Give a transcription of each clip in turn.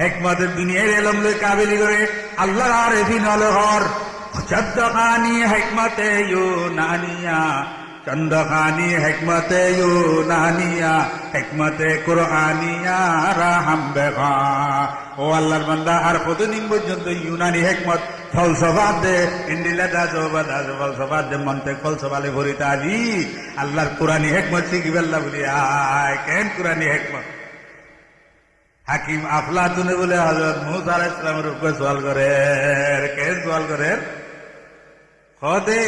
হেকমতের দুনিয়ার এলম লই কাবিলি করে আল্লাহর আরেফিন হলো ঘর চন্দ্রখানি হেকমতে ইউনানিয়া চন্দ্রখানি হেকমতে ইউনানিয়া হেকমতে কুরআনিয়া রাহাম বেগা। ও আল্লাহর বান্দা আর কতদিন পর্যন্ত ইউনানি হেকমত ফলসফা দে ইন্দিলা দাজবা ফলসফা দে মন্তে ফলসফালে ভরিতে আলি আল্লাহর কুরআনি হেকমত শিখিবেল্লা বলি আয় কেন কুরআনি হেকমত। হাকিম আফলাতুনে বলে হযরত মুসা আলাইহিস সালামের উপর সওয়াল করে কে সওয়াল করে খোদে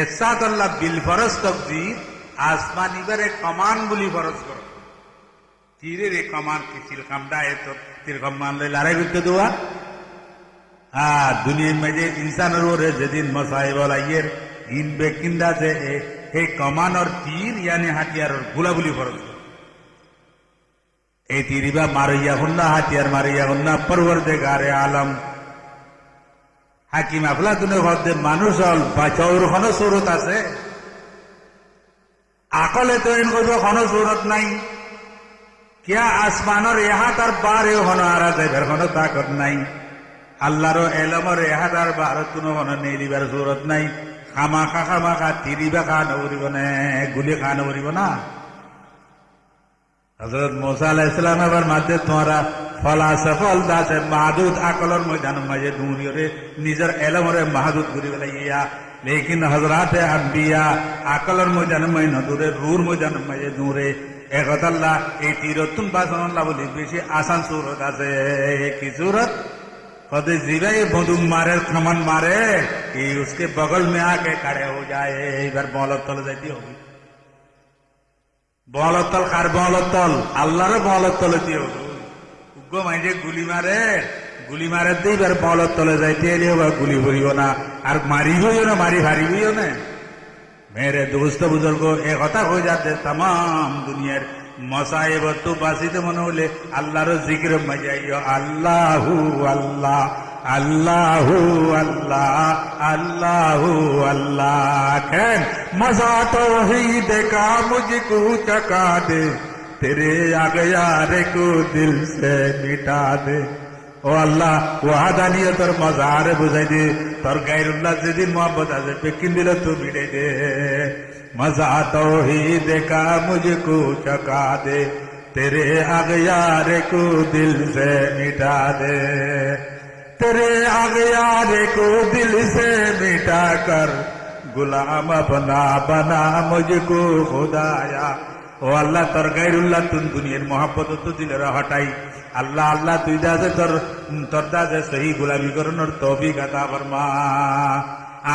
এসাত আল্লাহ বিল ফরজ তকদির আসমানি বারে কমান বলি ফরজ করো তীরে রে কমান কিছিল কামডা এত তীর কমান লই লড়াই করতে দেওয়া দুনিয়ার মাঝে ইনসানের ওরে যেদিন মসাইব আইয়ের ইন বেকিন্দা যে হে কমান আর তীর ইয়ানি হাতিয়ার গুলাগুলি ফরজ এই তিরিবা মারিয়া হুন্না হাতিয়ার মারিয়া হুন্না পরওয়ারদিগারে আলম। হাকিম আফলাতুনে হদে মানুষ হল বাঁচাওর কোনো সুরত আছে আকলে তো এন কইব কোনো সুরত নাই কিয়া আসমানের এহাত আর বারে হন আরা যাইবার কোনো তাকত নাই আল্লাহর এলমর এহাত আর বারত কোনো হন নেলিবার সুরত নাই খামাখা তিরিবা খা নবরিব না গুলি খা নবরিব না। হযরত মুসা আলাইহিস সালাম আবার মাঝে তোমরা ফলাসফল দাসে মাহদুদ আকলর ময়দান মাঝে দুনিয়রে নিজের এলমরে মাহদুদ করি বেলাইয়া লেকিন হযরতে আম্বিয়া আকলর ময়দান মাঝে নদুরে রুর ময়দান মাঝে দূরে একতাল্লাহ এই তিরতুন বাসনাল্লাহ বলি বেশি আসান সুরত আছে কি সুরত কদে জিবাই বন্দুক मारे खमन मारे कि उसके बगल में आके खड़े हो जाए इधर बौलत तले जाती होगी বলতল কার বলতল আল্লাহর বলতল দিও উগ্র মাইজে গুলি মারে দিবার বলতলে যাইতে এলে গুলি ভরিব না আর মারিবইও না মারি হারিবইও না। মেরে দোস্ত বুজুর্গ এ কথা হয়ে যাতে তাম দুনিয়ার মসাইব তো বাসিতে মনে হলে আল্লাহর জিকির মজাইও আল্লাহু আল্লাহ अल्लाहु अल्लाह अल्लाहु अल्लाह कैन मजा तौहीद का मुझको चका दे तेरे आगयारे को दिल से मिटा दे। ओ अल्लाह वहादानियतर मजारे बुझाई दे तोर गायरुल्लाह जेदिन मोहब्बत आछे पेकिन दिल तो मिटाई दे मजा तौहीद का मुझको चका दे तेरे आगयारे को दिल से मिटा दे तेरे आगयारे को दिल से मिटा कर गुलाम अपना बना मुझको खुदाया। ও আল্লাহ তোর গায়রুল্লাহ তুন দুনিয়ার মহব্বত তো দিলের হটাই আল্লাহ আল্লাহ তুই দাসে তোর দাসে সহি গোলামি করানোর তৌফিক আতা ফরমা।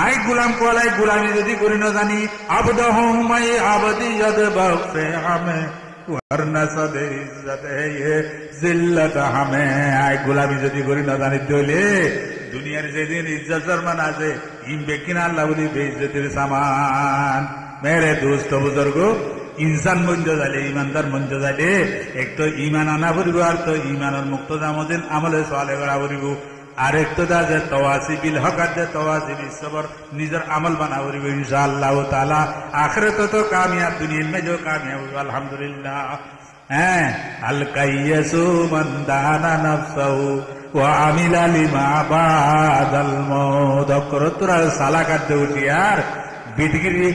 আই গুলাম কোলাই গুলামি যদি করি না জানি আবদ হুমাই আবদিয়ত বখশে হামে वरना सदे इज्जत है ये जिल्लत हमें आय गुलामी যদি করি না জানি তাহলে দুনিয়ার যেদিন ইজ্জত সম্মান আছে ইম বেকিনা আল্লাহ বলি বেইজ্জতের সামান। মেরে দোস্ত বুজুর্গ ইনসান মঞ্জ যাইলে ইমানদার মঞ্জ যাইলে এক তো ইমান আনা পড়িব আর তো ইমানের মুক্ত জামদিন আমলে সালে করা পড়িব আর এক তো দাজে তওয়াসি বিল হকাত দে তওয়াসি বিল সবর নিজের আমল বানা পড়িব ইনশাআল্লাহ তাআলা আখিরাত তো কামিয়াব দুনিয়া মে जो কামিয়াব আলহামদুলিল্লাহ। হ্যাঁ আল কাইয়াসু মান দানা নাফসাহু ওয়া আমিলা লিমা বাদাল মউত করতরা সালাকাত দে উঠিয়ার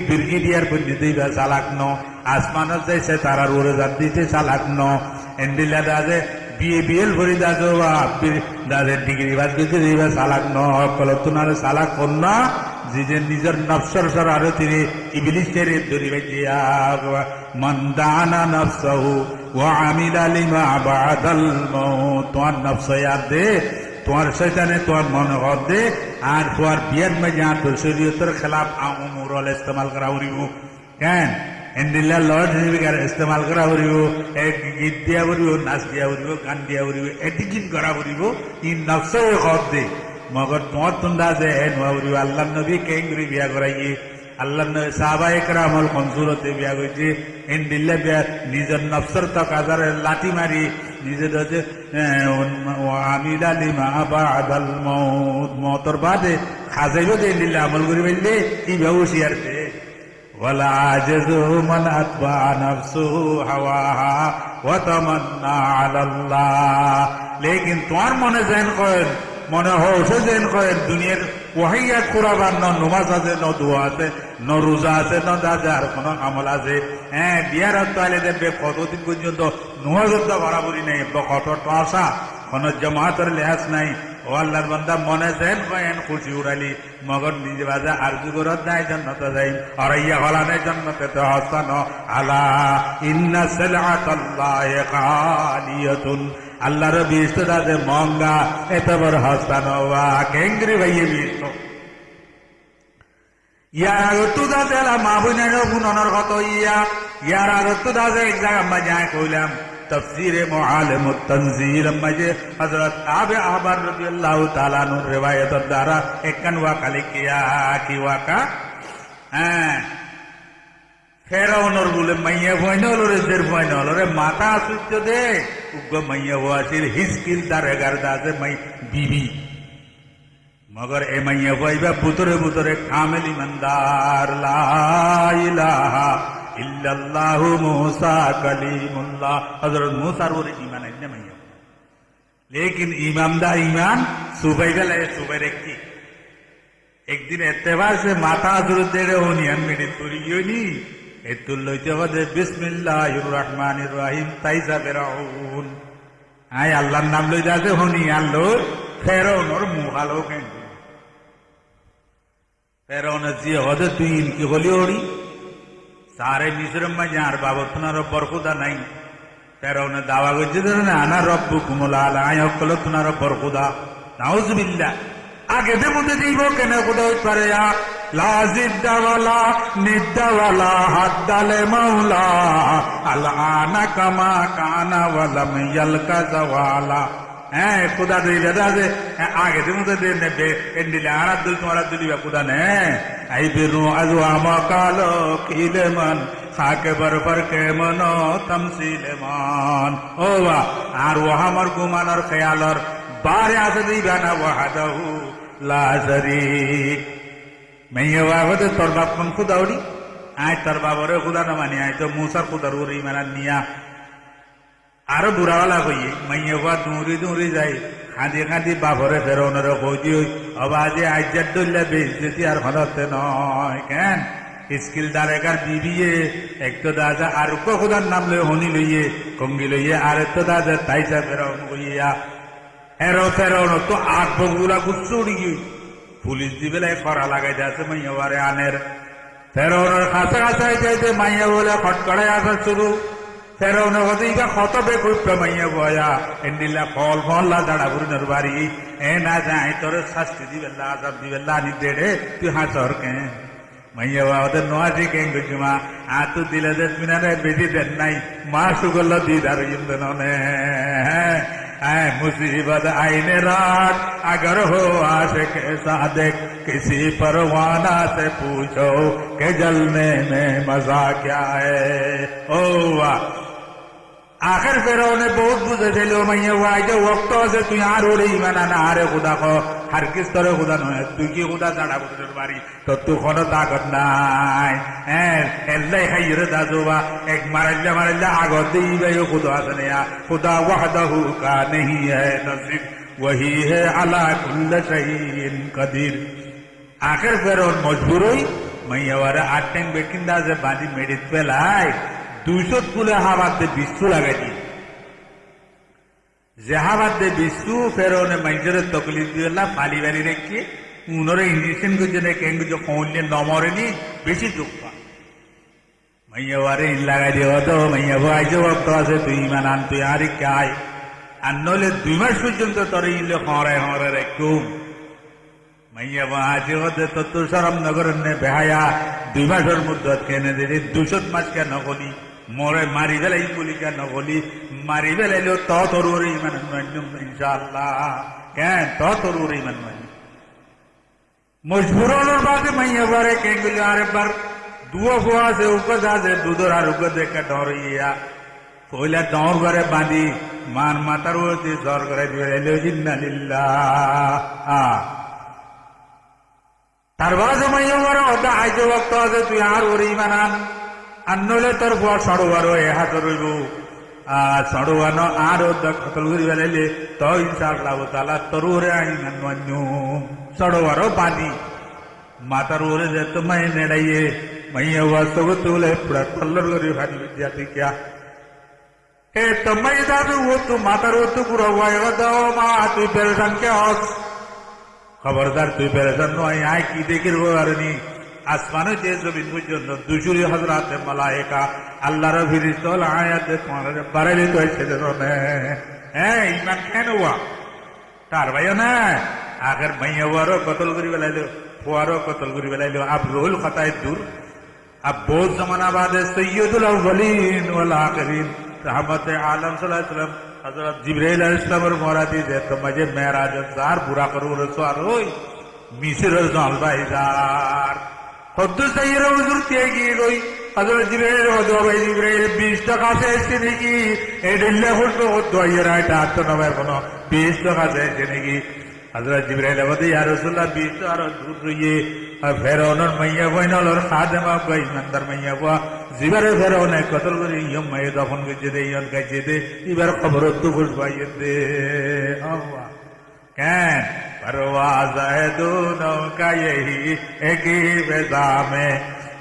বিরগিরিয়ার বন্দিতেই বা চালাক ন আসমানত যাইছে তারার উড়ে যাত দিতে চালাক ন এন্ডিলা দাজে বিএল ভরি দাজো দাজে ডিগ্রি বাজ করতে দিবা চালাক ন কলতুনারে চালাক কন্যা যে নিজের নফসর সর আরো তিনি ইবলিসের দরিবে দিয়া মান দানা নফসাহু ওয়া আমিলা লিমা বাদাল মউত তোমার নফস ইয়াদ দে তোমার শয়তানে তোমার মন হদ দে আর তোমার বিয়ার মে যা তো শরীয়তের খেলাফ আমুরল ইস্তেমাল করা উরিব কেন এন্ডিল্লা লর্ড নিবিকার ইস্তেমাল করা উরিব এক গীত দিয়া উরিব নাচ দিয়া উরিব গান দিয়া উরিব এটিকিন করা উরিব ই নফসে হদ দে মগর তোমার তুন্দা যে নোয়া উরিব আল্লাহ নবী কেঙ্গুরি বিয়া করাইয়ে আল্লাহ নবী সাহাবা একরাম হল কনসুরতে বিয়া কইছে এন্ডিল্লা বিয়া নিজের নফসর তকাজারে লাঠি মারি নিজের হচ্ছে আমিলা লিমা বাদাল মউত মওতর বাদে খাজাইব দে লিল্লা আমল করি বললে কি ব্যবসিয়ার দে ওয়ালা আজযু মান আতবা নাফসুহু হাওয়াহা ওয়া তামান্না আলাল্লাহ। লেকিন তোমার মনে যেন কয়, মনে হওয়া যেন কয় দুনিয়ার ওয়াহিয়া কুরাবার ন নমাজ আছে, ন দোয়া আছে, ন রোজা আছে, ন দাজার কোন আমল আছে। হ্যাঁ, বিয়ার তাহলে দেখবে কতদিন পর্যন্ত নমাজের তো বরাবরই নেই, কত টসা, কোন জামাতের লেহাজ নাই। ও আল্লাহর বান্দা মনে যেন কয়েন খুশি উড়ালি মগর নিজে বাজা আর যুগরত নাই জান্নাতে যাই আর ইয়া হলানে জান্নাতে তো হাসান আলা ইন্না সালাতাল্লাহি গালিয়াতুন। আল্লাহর বিস্তর আছে মহঙ্গা, এত বড় হাসান ওয়া কেঙ্গরি ভাইয়ে বিস্ত ইয়ার আগত দাসে মা বোনের গুণনের কত ইয়ার আগত দাসে এক জায়গা আমরা যাই কইলাম তফসিরে মুআলিমুত তানজিল মাঝে হযরত আবু আহবার রাদিয়াল্লাহু তাআলা আনহু রিওয়ায়াতের দ্বারা একখান ওয়াকা লিখিয়া কি ওয়াকা, হ্যাঁ, ফেরাউনের বলে মাইয়া ভয়নল রে জের ভয়নল রে মাথা সূর্য দে উগ্র মাইয়া ওয়াসির হিসকিল তার এগারটা আছে মাই বিবি মগর এ মাইয়া ভাইবা বুতরে বুতরে কামেল ইমানদার লা ইলাহা ইল্লাল্লাহু মুসা কালিমুল্লাহ। হযরত মুসার ওরে ঈমান আইনে মাইয়া, লেকিন ইমামদা ঈমান সুবাইবেলা সুবাইরে কি একদিন এতেবার সে মাথা জুরুত দেড়ে হনিয়ান মেডি তুরি গিয়েনি এতুল লইতে হবে বিসমিল্লাহির রহমানির রহিম তাইজা ফেরাউন। আয় আল্লাহর নাম লই যাতে হনিয়ান লো ফেরাউনের মুখালো কেন ফেরাউনের জি হদে তুই ইনকি হলি ওড়ি সারে মিশরম মা যার বাবত তোমার বরখুদা নাই। ফেরাউনের দাওয়া করছে না আনা রব্বুকুমুল আলা, আয় হকল তোমার বরখুদা। নাউজুবিল্লাহ। আগে দে মধ্যে দিব কেন খুদা হইতে পারে লাজিদ্দাওয়ালা নিদ্দাওয়ালা হাদ্দালে মাওলা আলানা কামা কানা ওয়ালাম ইয়ালকা জাওয়ালা। হ্যাঁ, খুদা দিই দাদা যে আগে দে মধ্যে দে নেবে এন্ডিলে আর আব্দুল তোমার আব্দুলিবা খুদা নে আই বেরু আজু আমাকালো কিলেমান খাকে বরফর কে মনো তমসিলে মান। ও বা আর ও আমার গুমানর খেয়ালর বারে আছে দিবা না ওয়াহাদাহু লা শরীক। মাইয়া ওয়াহদে তোর বাপ কোন খুদা ওড়ি আয় তোর বাবরে খুদা না মানি আয় তো মুসার খুদার ওরে ইমানা নিয়া আরো বুড়াওয়ালা হইয়ে মাইয়া ওয়া দৌড়ি দৌড়ি যায় খাঁদি খাঁদি বাবরে ফেরাউনের কইদি অবাজে আজ্জাত দল্লা বেইজ্জতি আর হলতে নয় কেন স্কিল দারেকার বিবিয়ে একটো দাদা আর খুদার নাম লই হনি লইয়ে কঙ্গি লইয়ে আর একটো দাদা তাইসা ফেরাউন কইয়া হেরো ফেরাউন তো আট বগুলা গুচ্ছ উড়ি গিয়ে পুলিশ দিবেলাই খরা লাগাই আছে মাইয়া বারে আনের ফেরাউনের কাছে কাছে যাইতে মাইয়া বলে খটকড়াই আসা শুরু ফেরাউনের হতে ইবা কত বেকুপ্পে মাইয়া বয়া এন্ডিলা ফল ফল্লা দাঁড়া বুড়িনের বাড়ি এ না যাই তোর শাস্তি দিবেল্লা আজাব দিবেল্লা আনি দেড়ে তুই হাসর কে মাইয়া ওদের নোয়াজি কেন গুজমা আ তু দিলে যে মিনারে বেশি দেন নাই মা সুগল্ল দিদার ইন্দনে मुसीबत आईने रात अगर हो आशिक सादिक किसी परवाना से पूछो कि जलने में मजा क्या है। ओ वाह, आखिर ফেরাউনে বহুত বুঝেছিল মাইয়া ওয়াই যে ওক্ত আছে তুই আর ওরে ইমানা না আরে খুদা কো হার কিস তরে খুদা নয় তুই কি খুদা দাঁড়া বুঝের বাড়ি তো তুই কোনো তাকত নাই। হ্যাঁ, এল্লাই হাইরে দাজুবা এক মারাল্লা আগত দিবে খুদা আছে না খুদা ওয়াহদাহু কা नहीं है नसीब वही है अला कुल्ल शैइन कदीर। आखिर ফেরাউন মজবুর হই মাইয়া ওয়ারে আটেন বেকিন্দা যে বাঁধি মেডিত পেলাই 200 তুলে হাবাদ দে 20 লাগাই দি জেহাবাদ দে 20 ফেরাউনে মাইজরে তকলিফ দিলা ফালি বাড়ি রেখে উনরে ইঞ্জেকশন গুজনে কেঙ্গু যে কোনলে নমরেনি বেশি দুঃখ মাইয়া ওয়ারে ইন লাগাই দিও তো মাইয়া ভাই যে ওক্ত আছে তুই ইমান আন তুই আর কাই আনলে 2 মাস পর্যন্ত তোরে ইলে হরে হরে রেখু মাইয়া বাজে হতে তো শরম নগরের নে বেহায়া 2 মাসের মুদ্দত কেনে দিদি 200 মাস কেন হলি মোরে মারি বেলাই বলি কেন হলি মারি বেলাইলো তো তোর ইমান ইনশাআল্লাহ কেন তো তোর ইমান মজবুর হলোর বাদে মাইয়া বারে কেঙ্গুলি আরেকবার দুয়া ফুয়া সে উপর আছে দুধর আর উপর দেখে ডরিয়া কইলা ডর ঘরে বাঁধি মান মাতার ওতে জ্বর করে দিয়ে জিন্নালিল্লাহ। তারপরে জমাইয়া বড় ওটা আইতে বক্ত আছে তুই আর ওর ইমান আন নইলে তোর বর সড়োয়ারো এ হাত রইব আর সড়োয়ানো আর ওটা কতল করি বেলাইলে তো ইনশাআল্লাহ তাআলা তোর ওরে আইমান মান্যু সড়োয়ারো পানি মাতার ওরে যে তোমায় নেড়াইয়ে মাইয়া ওয়াস্তব তুলে পুরা কল্লর করি ভানি বিদ্যার্থী ক্যা এ তোমায় দাদু ও তু মাতার ও তু পুরো ওয়াই দাও মা তুই পেরেশান কে হস খবরদার তুই পেরেশান নয় আয় কি দেখির বারনি আসমানে যে জমিন পর্যন্ত দুজুরি হযরত মালায়েকা আল্লাহর ফেরেশতা আয়াতে কোরআনে বাড়াইলে তো ছেড়ে দনে হ্যাঁ ঈমান কেন ওয়া তার ভাইও না আগের মাইয়াওয়ারও কতল করি বেলাইলো ফুয়ারও কতল করি বেলাইলো আব রুহুল খাতায় দূর अब बहुत जमाना बाद सैयदुल अव्वलीन वल आखिरीन रहमत आलम सल्लल्लाहु अलैहि वसल्लम हजरत जिब्राइल अलैहिस्सलाम मोरादी दे तो मजे मेराज जार पूरा करू रसवार होई मिस्र जल बाईदार खुद सैयद हुजूर के की कोई हजरत जिब्राइल हो भाई जिब्राइल 20 টাকা से ऐसे नहीं की ए दिल्ली खुद तो ये राइट तो नवे कोनो 20 টাকা से ऐसे नहीं की हजरत जिब्राइल बोले या रसूलुल्लाह 20 টাকা दूर रहिए ফেরাউনের মাইয়া বইনল ওর খাদেমা কই ইমানদার মাইয়া বুয়া জিবারে ফেরাউনে কতল করি ইয়ম মাইয়া দফন কইছে দে ইয়ন কাইছে দে এবার খবর তো খুশ পাইয়ে দে আল্লাহ কেন परवाज़ है दोनों का यही एक ही फिज़ा में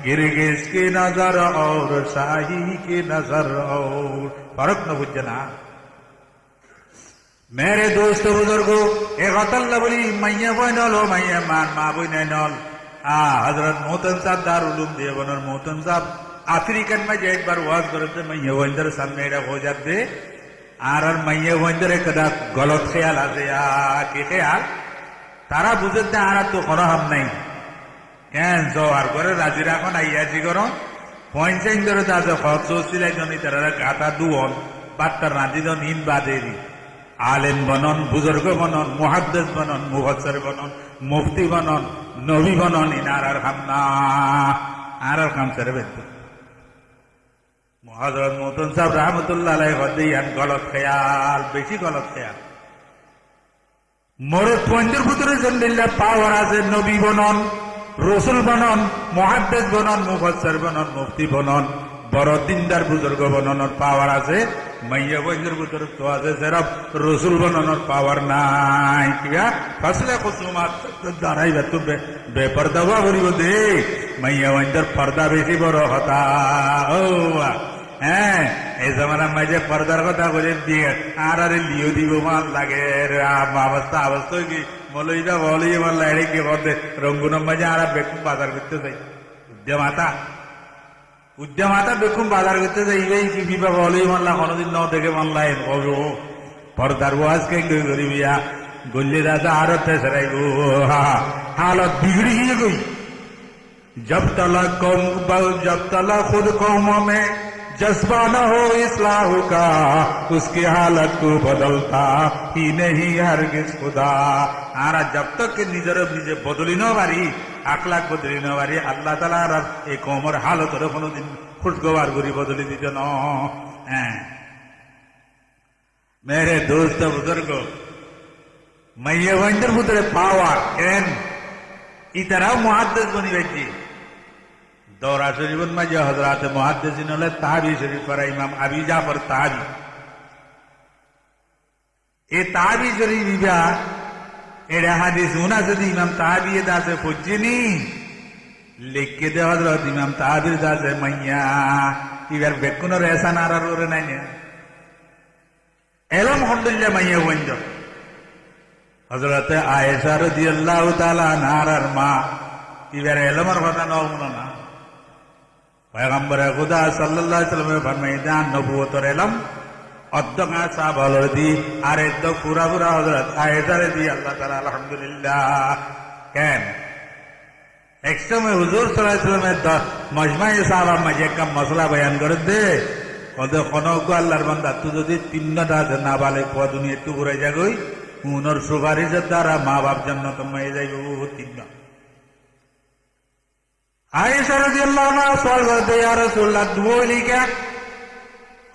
गिरगिस की नजर और शाही की नजर और फर्क न बुझना मेरे दोस्त बुजुर्गो एक अतल्ला बोली मैया बहनल हो मैया मान माँ बहनल हजरत मोहतम साहब दारुल उलूम देवबंदर मोहतम साहब अफ्रीकन में एक बार वाज करते मैया बहनर सामने हो जाते আর মাইয়া বন্ধরে কদা গলত খেয়াল আছে কি খেয়াল তারা বুঝতে আর তো কোনো হাম নাই কেন জোয়ার করে রাজিরা এখন আইয়াছি করো পয়সাইন ধরে তাদের খরচ সিলাই জনি তারা গাতা দুয়ন বাত্তার রাজিদ নিন বাদেরি আলেম বনন বুজুর্গ বনন মুহাদ্দিস বনন মুফাসসির বনন মুফতি বনন নবী বনন ইনার খাম না আর কাম করে বেদ হযরত মোহতম সাহেব রাহমাতুল্লাহ আলাইহি হদিয়ান গলত খেয়াল বেশি গলত খেয়াল মরদ পঞ্জের ভিতরে জন্দিল্লাহ পাওয়ার আছে নবী বনন রাসূল বনন মুহাদ্দিস বনন মুফাসসির বনন মুফতি বনন বড় দিনদার বুজুর্গ বননের পাওয়ার আছে মাইয়া বঞ্জের ভিতরে তো আছে সেরা রাসূল বননের পাওয়ার নাই কিয়া ফসলে খুসুমাত দাঁড়াইবা তো বেপরদা করিব দে মাইয়া বঞ্জের পর্দা বেশি বড় হতা ও হ্যাঁ এই জমানার মাঝে পর্দার কথা বলে দিয়ে আর আরে লিও দিব মাল লাগে অবস্থা অবস্থা কি মলইটা বলি আমার লাইড়ে কি করতে রঙ্গুনের মাঝে আর বেকুম বাজার করতে যাই উদ্যমাতা বেকুম বাজার করতে যাই এই কি বিবাহ বলি মাল্লা কোনোদিন ন দেখে মাল্লাই পর্দার ওয়াজ কে করিবিয়া গল্লি দাদা আর তেসরাই গো হালত বিগড়ি গিয়ে গই जब तला खुद कौमों में जज्बा न हो इस्लाह का उसकी हालत को बदलता ही नहीं हरगिज खुदा आरा जब तक के निजर निजे बदली न बारी आखलाक बदली न बारी अल्लाह ताला আর এই কওমের হালত রে কোনদিন খুশগওয়ার করি বদলি দিতে ন मेरे दोस्त बुजुर्ग মাইয়া বন্ধের ভিতরে পাওয়ার কেন ইতারাও মুহাদ্দিস বনি বেজি दौरा शरीफ में जो हजरात मुहद्दिसिन हले ताबी शरीफ पर इमाम अबी जाफर ताबी ए ताबी शरीफ बिया एड़ा हदीस उना से इमाम ताबी दा से फुज्जिनी लिख के दे हजरत इमाम ताबी दा से मैया इवर बेकुनर ऐसा नारा रो रे नहीं एलम हल्दुल्ला मैया वंजो हजरत आयशा रदियल्लाहु ताआला नारार मा इवर एलमर কথা না না पैगम्बर खुदा सल्लल्लाहु अलैहि वसल्लम फरमाइदान नबुवतर इलम अद्दगा साहब अलरदी आरे तो पूरा पूरा हजरत आयशा रदी अल्लाह ताला अल्हम्दुलिल्लाह कैन एक समय हुजूर सल्लल्लाहु अलैहि वसल्लम मजमा साहब मजे का मसला बयान कर दे कदे कोनो को अल्लाहर बंदा तू যদি তিনটা নাবালে কো দুনিয়া তু ঘুরে যাগই উনর সুপারিশের দ্বারা মা বাপ জান্নাত মে যাইবো তিনটা आयशा रज़ियल्लाहु अन्हा सवाल करते या रसूलल्लाह दुओली क्या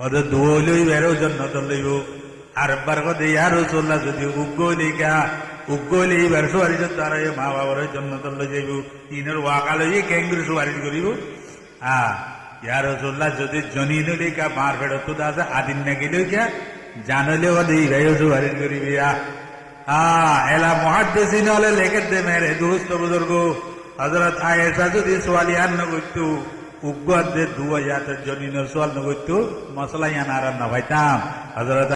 और दुओली वेरो जन्नत लइबो আর বার করতে या रसूलल्लाह যদি উগোলি क्या উগ্র হইলে এইবার সুপারিশ তারা মা বাবার জন্য তল্লে যাইব ইনের ওয়াকা লইয়ে কেঙ্গুরি সুপারিশ করিব ইয়া রসুল্লাহ যদি জনি নলিকা মার ফেরত তো আছে আদিন না গেলেও কে জানলেও দিই ভাই সুপারিশ করিবি এলা মহাদ্দেশিন হলে লেখে দে মেরে দোস্ত বুজুর্গ হজরত আয়েশা যদি সোয়ালিয়ান নগরতো উগ্র 2000 জনিনের সোয়াল নগরতো মশলা ইয়ান আর না ভাইতাম হজরত